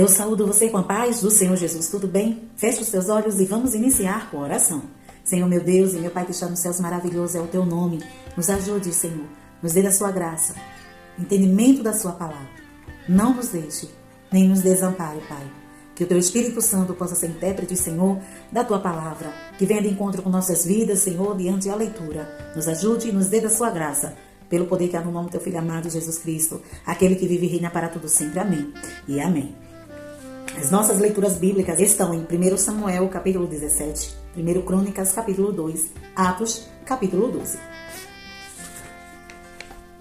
Eu saúdo você com a paz do Senhor Jesus, tudo bem? Feche os seus olhos e vamos iniciar com a oração. Senhor meu Deus e meu Pai que está nos céus, maravilhoso é o teu nome. Nos ajude, Senhor, nos dê da sua graça, entendimento da sua palavra. Não nos deixe, nem nos desampare, Pai. Que o teu Espírito Santo possa ser intérprete, Senhor, da tua palavra, que venha de encontro com nossas vidas, Senhor, diante da leitura. Nos ajude e nos dê da sua graça, pelo poder que há no nome do teu Filho amado, Jesus Cristo, aquele que vive e reina para tudo sempre. Amém e amém. As nossas leituras bíblicas estão em 1 Samuel, capítulo 17, 1 Crônicas, capítulo 2, Atos, capítulo 12.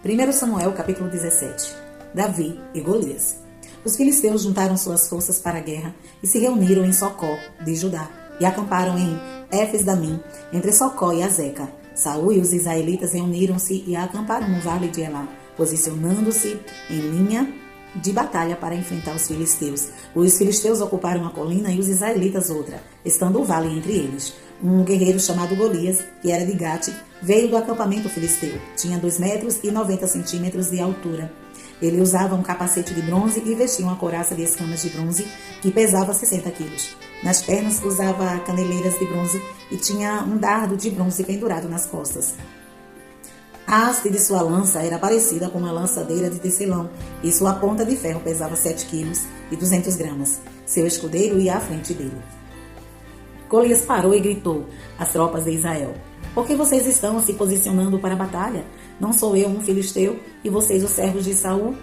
1 Samuel, capítulo 17, Davi e Golias. Os filisteus juntaram suas forças para a guerra e se reuniram em Socó, de Judá, e acamparam em Éfes-Damim, entre Socó e Azeca. Saul e os israelitas reuniram-se e acamparam no vale de Elá, posicionando-se em linha de batalha para enfrentar os filisteus. Os filisteus ocuparam a colina e os israelitas outra, estando o vale entre eles. Um guerreiro chamado Golias, que era de Gate, veio do acampamento filisteu. Tinha 2,90 metros de altura. Ele usava um capacete de bronze e vestia uma couraça de escamas de bronze que pesava 60 quilos. Nas pernas usava caneleiras de bronze e tinha um dardo de bronze pendurado nas costas. A haste de sua lança era parecida com uma lançadeira de tecelão e sua ponta de ferro pesava 7 quilos e 200 gramas. Seu escudeiro ia à frente dele. Golias parou e gritou às tropas de Israel: "Por que vocês estão se posicionando para a batalha? Não sou eu um filisteu e vocês os servos de Saul?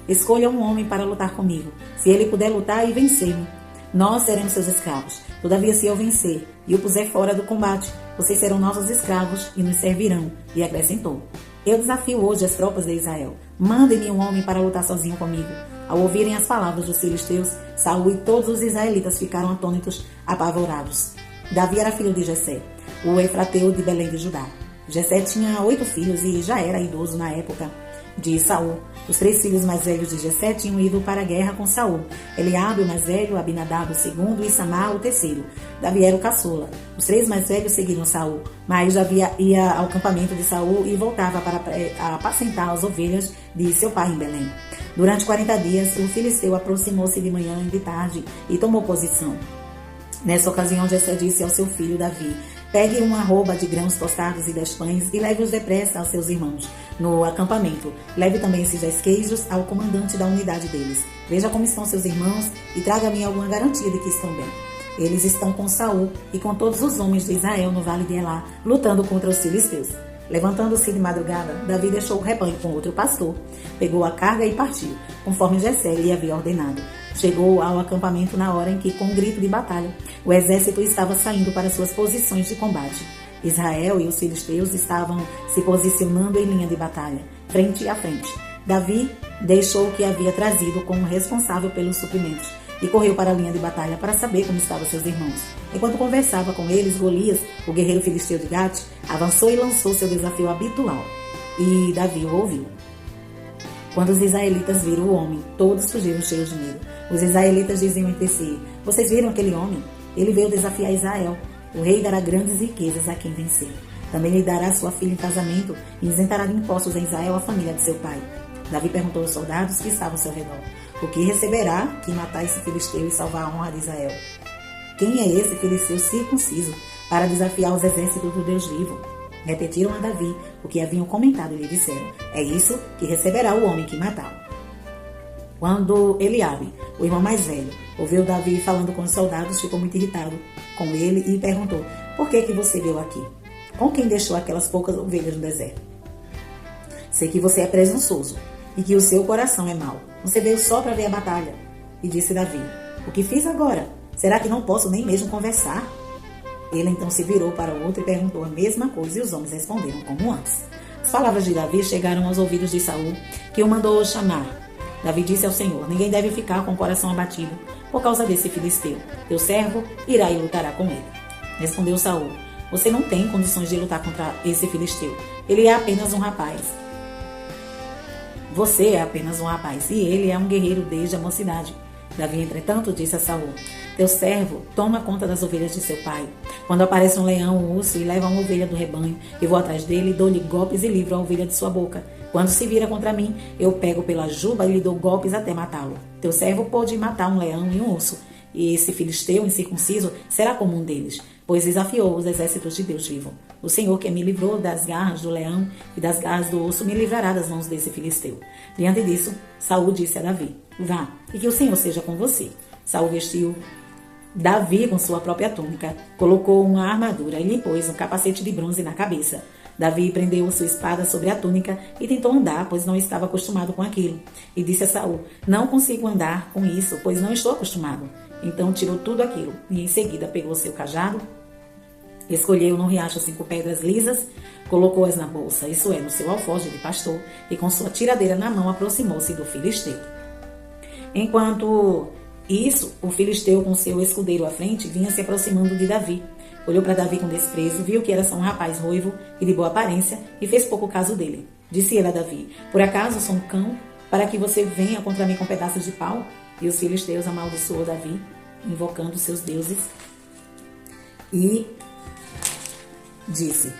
Escolha um homem para lutar comigo. Se ele puder lutar e vencer-me, nós seremos seus escravos. Todavia, se eu vencer e o puser fora do combate, vocês serão nossos escravos e nos servirão." E acrescentou: "Eu desafio hoje as tropas de Israel. Mandem-me um homem para lutar sozinho comigo." Ao ouvirem as palavras dos filisteus, Saul e todos os israelitas ficaram atônitos, apavorados. Davi era filho de Jessé, o efrateu de Belém de Judá. Jessé tinha 8 filhos e já era idoso na época de Saul. Os 3 filhos mais velhos de Jessé tinham ido para a guerra com Saul: Eliabe, o mais velho, Abinadab, o segundo, e Samar, o terceiro. Davi era o caçula. Os 3 mais velhos seguiram Saul, mas Davi ia ao acampamento de Saul e voltava para apacentar as ovelhas de seu pai em Belém. Durante 40 dias, o filisteu aproximou-se de manhã e de tarde e tomou posição. Nessa ocasião, Jessé disse ao seu filho Davi: "Pegue uma arroba de grãos tostados e 10 pães e leve-os depressa aos seus irmãos no acampamento. Leve também esses 10 queijos ao comandante da unidade deles. Veja como estão seus irmãos e traga-me alguma garantia de que estão bem. Eles estão com Saul e com todos os homens de Israel no vale de Elá, lutando contra os filisteus." Levantando-se de madrugada, Davi deixou o rebanho com outro pastor, pegou a carga e partiu, conforme Jessé lhe havia ordenado. Chegou ao acampamento na hora em que, com um grito de batalha, o exército estava saindo para suas posições de combate. Israel e os filisteus estavam se posicionando em linha de batalha, frente a frente. Davi deixou o que havia trazido como responsável pelos suprimentos e correu para a linha de batalha para saber como estavam seus irmãos. Enquanto conversava com eles, Golias, o guerreiro filisteu de Gate, avançou e lançou seu desafio habitual. E Davi o ouviu. Quando os israelitas viram o homem, todos fugiram cheios de medo. Os israelitas diziam entre si: "Vocês viram aquele homem? Ele veio desafiar Israel. O rei dará grandes riquezas a quem vencer. Também lhe dará sua filha em casamento e isentará de impostos em Israel a família de seu pai." Davi perguntou aos soldados que estavam ao seu redor: "O que receberá quem matar esse filisteu e salvar a honra de Israel? Quem é esse filisteu circunciso para desafiar os exércitos do Deus vivo?" Repetiram a Davi o que haviam comentado e lhe disseram: "É isso que receberá o homem que matá-lo." Quando Eliabe, o irmão mais velho, ouviu Davi falando com os soldados, ficou muito irritado com ele e perguntou: "Por que você veio aqui? Com quem deixou aquelas poucas ovelhas no deserto? Sei que você é presunçoso e que o seu coração é mau. Você veio só para ver a batalha." E disse Davi: "O que fiz agora? Será que não posso nem mesmo conversar?" Ele então se virou para o outro e perguntou a mesma coisa, e os homens responderam como antes. As palavras de Davi chegaram aos ouvidos de Saul, que o mandou chamar. Davi disse ao Senhor: "Ninguém deve ficar com o coração abatido por causa desse filisteu. Teu servo irá e lutará com ele." Respondeu Saul: "Você não tem condições de lutar contra esse filisteu. Ele é apenas um rapaz. Você é apenas um rapaz, e ele é um guerreiro desde a mocidade." Davi, entretanto, disse a Saul: "Teu servo toma conta das ovelhas de seu pai. Quando aparece um leão, um urso e leva uma ovelha do rebanho, eu vou atrás dele, dou-lhe golpes e livro a ovelha de sua boca. Quando se vira contra mim, eu pego pela juba e lhe dou golpes até matá-lo. Teu servo pôde matar um leão e um urso, e esse filisteu incircunciso será como um deles, pois desafiou os exércitos de Deus vivo. O Senhor que me livrou das garras do leão e das garras do urso me livrará das mãos desse filisteu. Diante disso, Saul disse a Davi: Vá, e que o Senhor seja com você. Saul vestiu Davi com sua própria túnica, colocou uma armadura e lhe pôs um capacete de bronze na cabeça. Davi prendeu sua espada sobre a túnica e tentou andar, pois não estava acostumado com aquilo. E disse a Saul: Não consigo andar com isso, pois não estou acostumado. Então tirou tudo aquilo e em seguida pegou seu cajado, escolheu no riacho 5 pedras lisas, colocou-as na bolsa, isso é, no seu alforje de pastor, e com sua tiradeira na mão aproximou-se do filisteu. Enquanto isso, o filisteu com seu escudeiro à frente vinha se aproximando de Davi. Olhou para Davi com desprezo, viu que era só um rapaz ruivo e de boa aparência e fez pouco caso dele. Disse ele a Davi: Por acaso sou um cão para que você venha contra mim com pedaços de pau? E os filisteus amaldiçoou Davi, invocando seus deuses, e disse: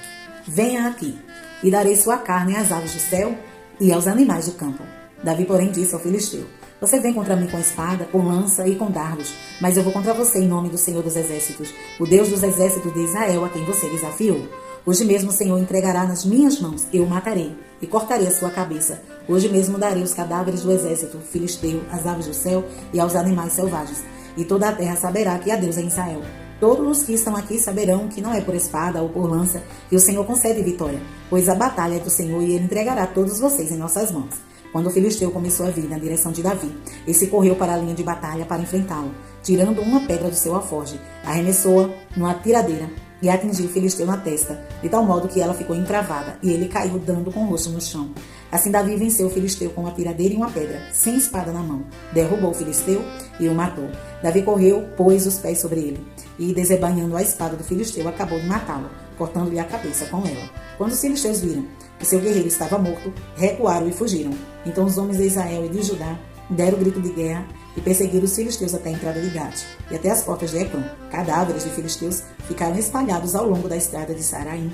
Venha aqui, e darei sua carne às aves do céu e aos animais do campo. Davi, porém, disse ao filisteu: Você vem contra mim com espada, com lança e com dardos, mas eu vou contra você em nome do Senhor dos Exércitos, o Deus dos Exércitos de Israel, a quem você desafiou. Hoje mesmo o Senhor entregará nas minhas mãos, eu o matarei e cortarei a sua cabeça. Hoje mesmo darei os cadáveres do exército filisteu às aves do céu e aos animais selvagens. E toda a terra saberá que há Deus em Israel. Todos os que estão aqui saberão que não é por espada ou por lança que o Senhor concede vitória, pois a batalha é do Senhor e ele entregará todos vocês em nossas mãos. Quando o filisteu começou a vir na direção de Davi, esse correu para a linha de batalha para enfrentá-lo, tirando uma pedra do seu alforje, arremessou-a numa tiradeira e atingiu o filisteu na testa, de tal modo que ela ficou encravada e ele caiu dando com o rosto no chão. Assim Davi venceu o filisteu com uma tiradeira e uma pedra, sem espada na mão. Derrubou o filisteu e o matou. Davi correu, pôs os pés sobre ele e, desembainhando a espada do filisteu, acabou de matá-lo, cortando-lhe a cabeça com ela. Quando os filisteus viram que seu guerreiro estava morto, recuaram e fugiram. Então os homens de Israel e de Judá deram o grito de guerra e perseguiram os filisteus até a entrada de Gate e até as portas de Ecrón. Cadáveres de filisteus ficaram espalhados ao longo da estrada de Saraim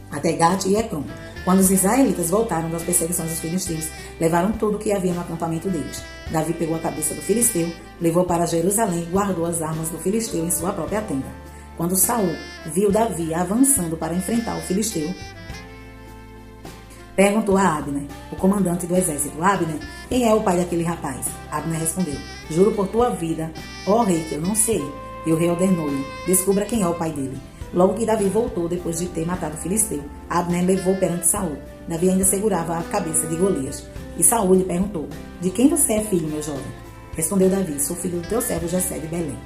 até Gate e Ecrón. Quando os israelitas voltaram das perseguições dos filisteus, levaram tudo o que havia no acampamento deles. Davi pegou a cabeça do filisteu, levou para Jerusalém e guardou as armas do filisteu em sua própria tenda. Quando Saul viu Davi avançando para enfrentar o filisteu, perguntou a Abner, o comandante do exército: Abner, quem é o pai daquele rapaz? Abner respondeu: Juro por tua vida, ó rei, que eu não sei. E o rei ordenou-lhe: Descubra quem é o pai dele. Logo que Davi voltou depois de ter matado o filisteu, Abner levou perante Saul. Davi ainda segurava a cabeça de Golias. E Saul lhe perguntou: De quem você é filho, meu jovem? Respondeu Davi: Sou filho do teu servo Jessé de Belém.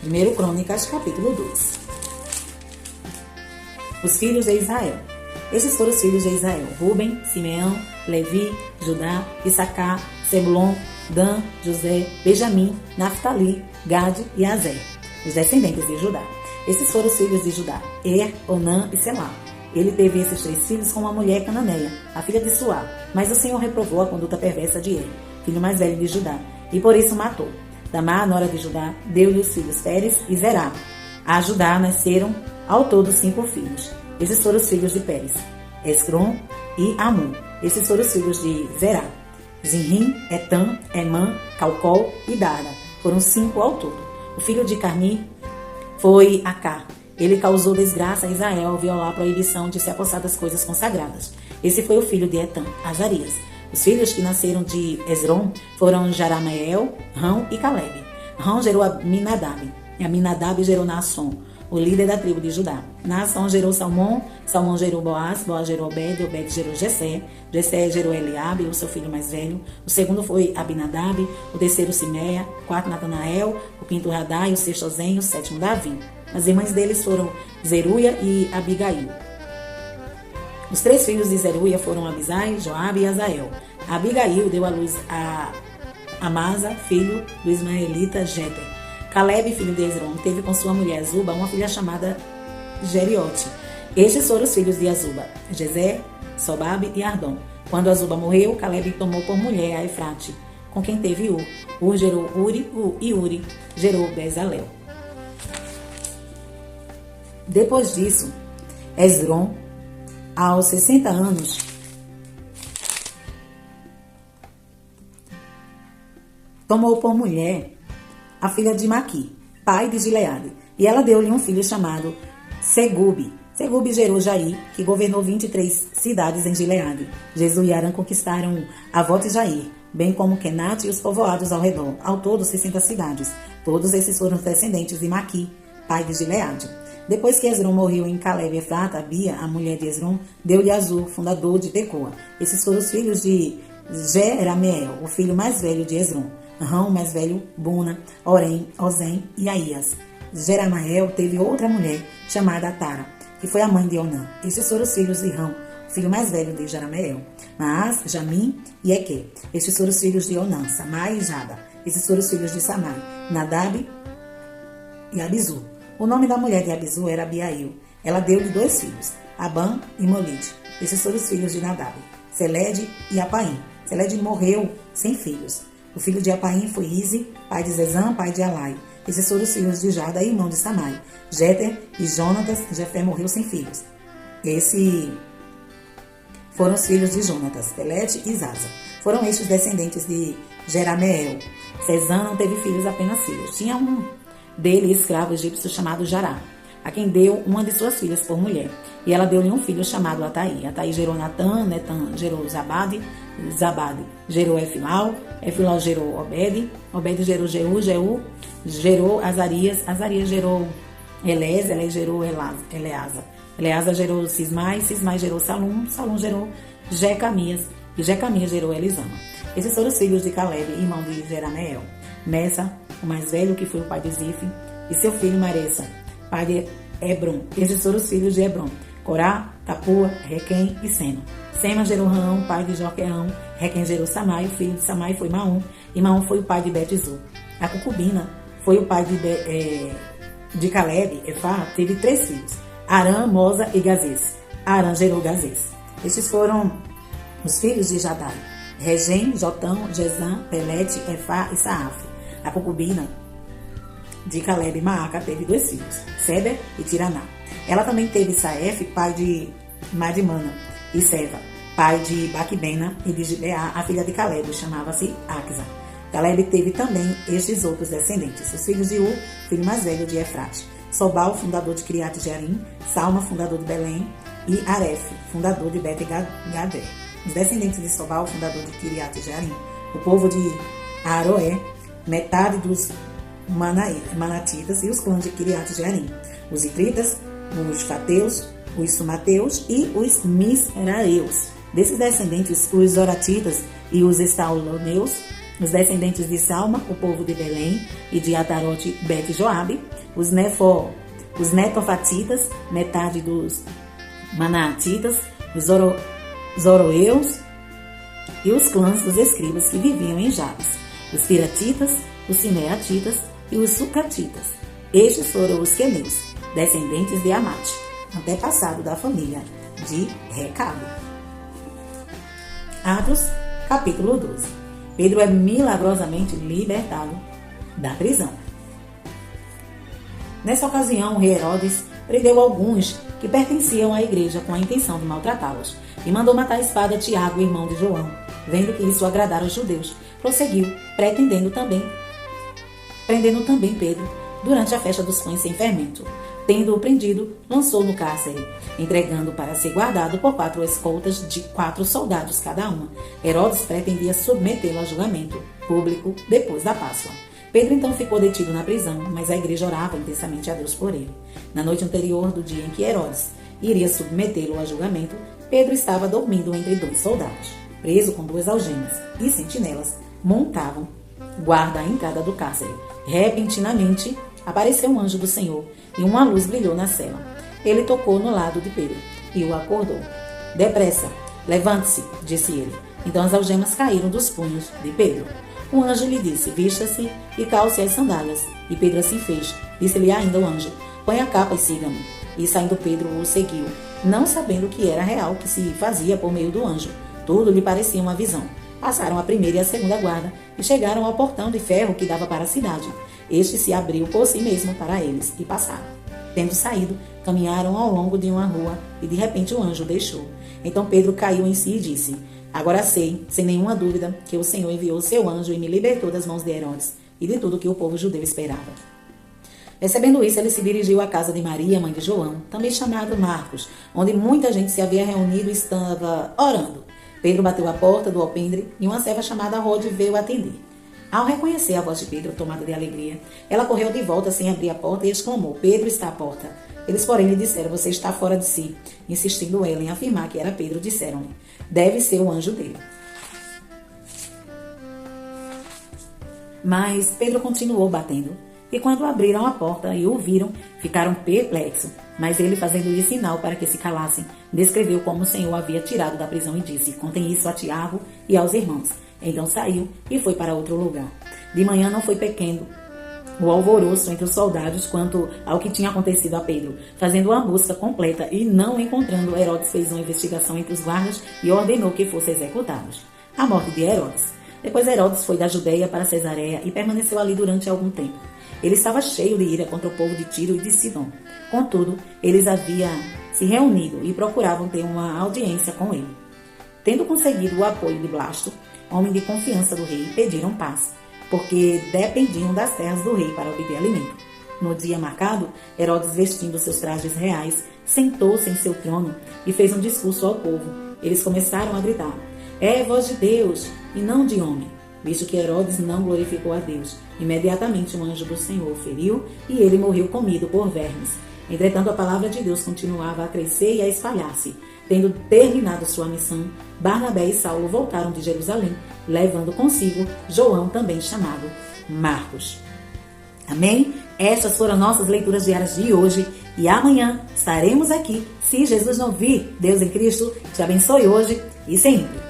1 Crônicas, capítulo 2. Os filhos de Israel. Esses foram os filhos de Israel: Ruben, Simeão, Levi, Judá, Issacar, Zebulon, Dan, José, Benjamim, Naftali, Gade e Azer, os descendentes de Judá. Esses foram os filhos de Judá: Onã e Selá. Ele teve esses 3 filhos com uma mulher cananeia, a filha de Suá, mas o Senhor reprovou a conduta perversa de filho mais velho de Judá, e por isso matou. Tamar, nora de Judá, deu-lhe os filhos Pérez e Zerá. A Judá nasceram ao todo 5 filhos. Esses foram os filhos de Pérez: Escrom e Amon. Esses foram os filhos de Zerá: Zinrim, Etam, Emã, Calcol e Dara. Foram 5 ao todo. O filho de Carmi foi Acá. Ele causou desgraça a Israel ao violar a proibição de se apossar das coisas consagradas. Esse foi o filho de Etam, Azarias. Os filhos que nasceram de Esrom foram Jarameel, Rão e Caleb. Rão gerou Aminadab. Aminadab gerou Naasson, o líder da tribo de Judá. Naasson gerou Salmão, Salmão gerou Boaz, Boaz gerou Obed, Obed gerou Jessé, Jessé gerou Eliabe, o seu filho mais velho. O segundo foi Abinadab, o terceiro Simeia, o quarto Natanael, o quinto Radai, o sexto Ozen, o sétimo Davi. As irmãs deles foram Zeruia e Abigail. Os 3 filhos de Zeruia foram Abisai, Joabe e Azael. Abigail deu à luz a Amasa, filho do ismaelita Jeter. Caleb, filho de Esrom, teve com sua mulher Azuba uma filha chamada Geriote. Estes foram os filhos de Azuba: Jezé, Sobabe e Ardom. Quando Azuba morreu, Caleb tomou por mulher a Efrate, com quem teve Ur. Ur gerou Uri, e Uri gerou Bezalel. Depois disso, Esdrom, aos 60 anos, tomou por mulher a filha de Maqui, pai de Gileade, e ela deu-lhe um filho chamado Segube. Segube gerou Jair, que governou 23 cidades em Gileade. Jesu e Arã conquistaram Avote e Jair, bem como Kenate e os povoados ao redor, ao todo 60 cidades. Todos esses foram descendentes de Maqui, pai de Gileade. Depois que Esdrom morreu em Caleb e Efrata, Abia, a mulher de Esdrom, deu-lhe Azur, fundador de Tecoa. Esses foram os filhos de Jerameel, o filho mais velho de Esdrom. Rão, o mais velho, Buna, Orem, Ozem e Aías. Jerameel teve outra mulher, chamada Tara, que foi a mãe de Onã. Esses foram os filhos de Rão, o filho mais velho de Jerameel. Mas, Jamim e Eque. Estes foram os filhos de Onã, Samai e Jada. Esses foram os filhos de Samai, Nadab e Abizu. O nome da mulher de Abizu era Abiail. Ela deu-lhe 2 filhos, Abã e Molide. Esses foram os filhos de Nadab, Selede e Apaim. Selede morreu sem filhos. O filho de Apaim foi Ize, pai de Zezã, pai de Alai. Esses foram os filhos de Jada, irmão de Samai. Jeter e Jonatas. Jefé morreu sem filhos. Esses foram os filhos de Jonatas, Pelete e Zaza. Foram estes descendentes de Jerameel. Zezã não teve filhos, apenas filhos. Tinha um dele, escravo egípcio chamado Jará, a quem deu uma de suas filhas por mulher. E ela deu-lhe um filho chamado Ataí. Ataí gerou Natã, Netã gerou Zabade, Zabade gerou Efilau, Efilau gerou Obed, Obed gerou Jeú, Jeú gerou Azarias, Azarias gerou Elés, Elés gerou Eleasa, Eleasa gerou Cismai, Cismai gerou Salum, Salum gerou Jecamias, e Jecamias gerou Elisama. Esses foram os filhos de Caleb, irmão de Jerameel. Messa, o mais velho, que foi o pai de Zife, e seu filho Maressa, pai de Hebron. Esses foram os filhos de Hebron: Corá, Tapua, Requém e Sema. Sema gerou Raão, pai de Jorqueão. Requém gerou Samai, o filho de Samai foi Maom, e Maom foi o pai de Bet-Zur. A concubina foi o pai de Caleb. Efá teve 3 filhos, Arã, Moza e Gazês. Arã gerou Gazês. Estes foram os filhos de Jadai: Regem, Jotão, Jezã, Pelete, Efá e Saaf. A concubina de Caleb, Maaca, teve 2 filhos, Seber e Tiraná. Ela também teve Saef, pai de Madimana, e Seva, pai de Baquibena e de Gibeá, a filha de Caleb, chamava-se Axa. Caleb teve também estes outros descendentes: os filhos de U, filho mais velho de Efrate, Sobal, fundador de Criate Jearim, Salma, fundador de Belém, e Aref, fundador de Bet-Gadé. Os descendentes de Sobal, fundador de Criate Jearim, o povo de Aroé, metade dos Manatitas e os clãs de Kiriat Jearim, os Itritas, os Fateus, os Sumateus e os Misraeus. Desses descendentes, os Zoratitas e os Estauloneus, os descendentes de Salma, o povo de Belém e de Atarote Bet-Joabe, os Netofatitas, metade dos Manatitas, os Zoroeus e os clãs dos escribas que viviam em Jabes, os Piratitas, os Simeatitas e os Sucatitas. Estes foram os queneus, descendentes de Amate, antepassado da família de Recabe. Atos, capítulo 12. Pedro é milagrosamente libertado da prisão. Nessa ocasião, o rei Herodes prendeu alguns que pertenciam à igreja com a intenção de maltratá-los e mandou matar a espada Tiago, irmão de João. Vendo que isso agradara aos judeus, prosseguiu, prendendo também Pedro durante a festa dos pães sem fermento. Tendo-o prendido, lançou no cárcere, entregando para ser guardado por 4 escoltas de 4 soldados cada uma. Herodes pretendia submetê-lo a julgamento público depois da Páscoa. Pedro então ficou detido na prisão, mas a igreja orava intensamente a Deus por ele. Na noite anterior do dia em que Herodes iria submetê-lo a julgamento, Pedro estava dormindo entre 2 soldados, preso com 2 algemas, e sentinelas montavam guarda à entrada do cárcere. Repentinamente apareceu um anjo do Senhor e uma luz brilhou na cela. Ele tocou no lado de Pedro e o acordou. Depressa, levante-se, disse ele. Então as algemas caíram dos punhos de Pedro. O anjo lhe disse: vista-se e calce as sandálias. E Pedro assim fez. Disse-lhe ainda o anjo: põe a capa e siga-me. E saindo Pedro o seguiu, não sabendo que era real que se fazia por meio do anjo. Tudo lhe parecia uma visão. Passaram a primeira e a segunda guarda e chegaram ao portão de ferro que dava para a cidade. Este se abriu por si mesmo para eles e passaram. Tendo saído, caminharam ao longo de uma rua e de repente o anjo deixou. Então Pedro caiu em si e disse: Agora sei, sem nenhuma dúvida, que o Senhor enviou seu anjo e me libertou das mãos de Herodes e de tudo que o povo judeu esperava. Recebendo isso, ele se dirigiu à casa de Maria, mãe de João, também chamado Marcos, onde muita gente se havia reunido e estava orando. Pedro bateu à porta do alpendre e uma serva chamada Rode veio atender. Ao reconhecer a voz de Pedro, tomada de alegria, ela correu de volta sem abrir a porta e exclamou: Pedro está à porta. Eles, porém, lhe disseram: Você está fora de si. Insistindo ela em afirmar que era Pedro, disseram-lhe: Deve ser o anjo dele. Mas Pedro continuou batendo. E quando abriram a porta e o viram, ficaram perplexos. Mas ele, fazendo-lhe sinal para que se calassem, descreveu como o Senhor havia tirado da prisão e disse: Contem isso a Tiago e aos irmãos. Então saiu e foi para outro lugar. De manhã não foi pequeno o alvoroço entre os soldados quanto ao que tinha acontecido a Pedro. Fazendo uma busca completa e não encontrando, Herodes fez uma investigação entre os guardas e ordenou que fossem executados. A morte de Herodes. Depois Herodes foi da Judeia para Cesareia e permaneceu ali durante algum tempo. Ele estava cheio de ira contra o povo de Tiro e de Sidom. Contudo, eles haviam se reunido e procuravam ter uma audiência com ele. Tendo conseguido o apoio de Blasto, homem de confiança do rei, pediram paz, porque dependiam das terras do rei para obter alimento. No dia marcado, Herodes, vestindo seus trajes reais, sentou-se em seu trono e fez um discurso ao povo. Eles começaram a gritar: É voz de Deus e não de homem. Visto que Herodes não glorificou a Deus, imediatamente um anjo do Senhor o feriu e ele morreu comido por vermes. Entretanto, a palavra de Deus continuava a crescer e a espalhar-se. Tendo terminado sua missão, Barnabé e Saulo voltaram de Jerusalém, levando consigo João, também chamado Marcos. Amém? Estas foram nossas leituras diárias de hoje e amanhã estaremos aqui, se Jesus não vir. Deus em Cristo te abençoe hoje e sempre.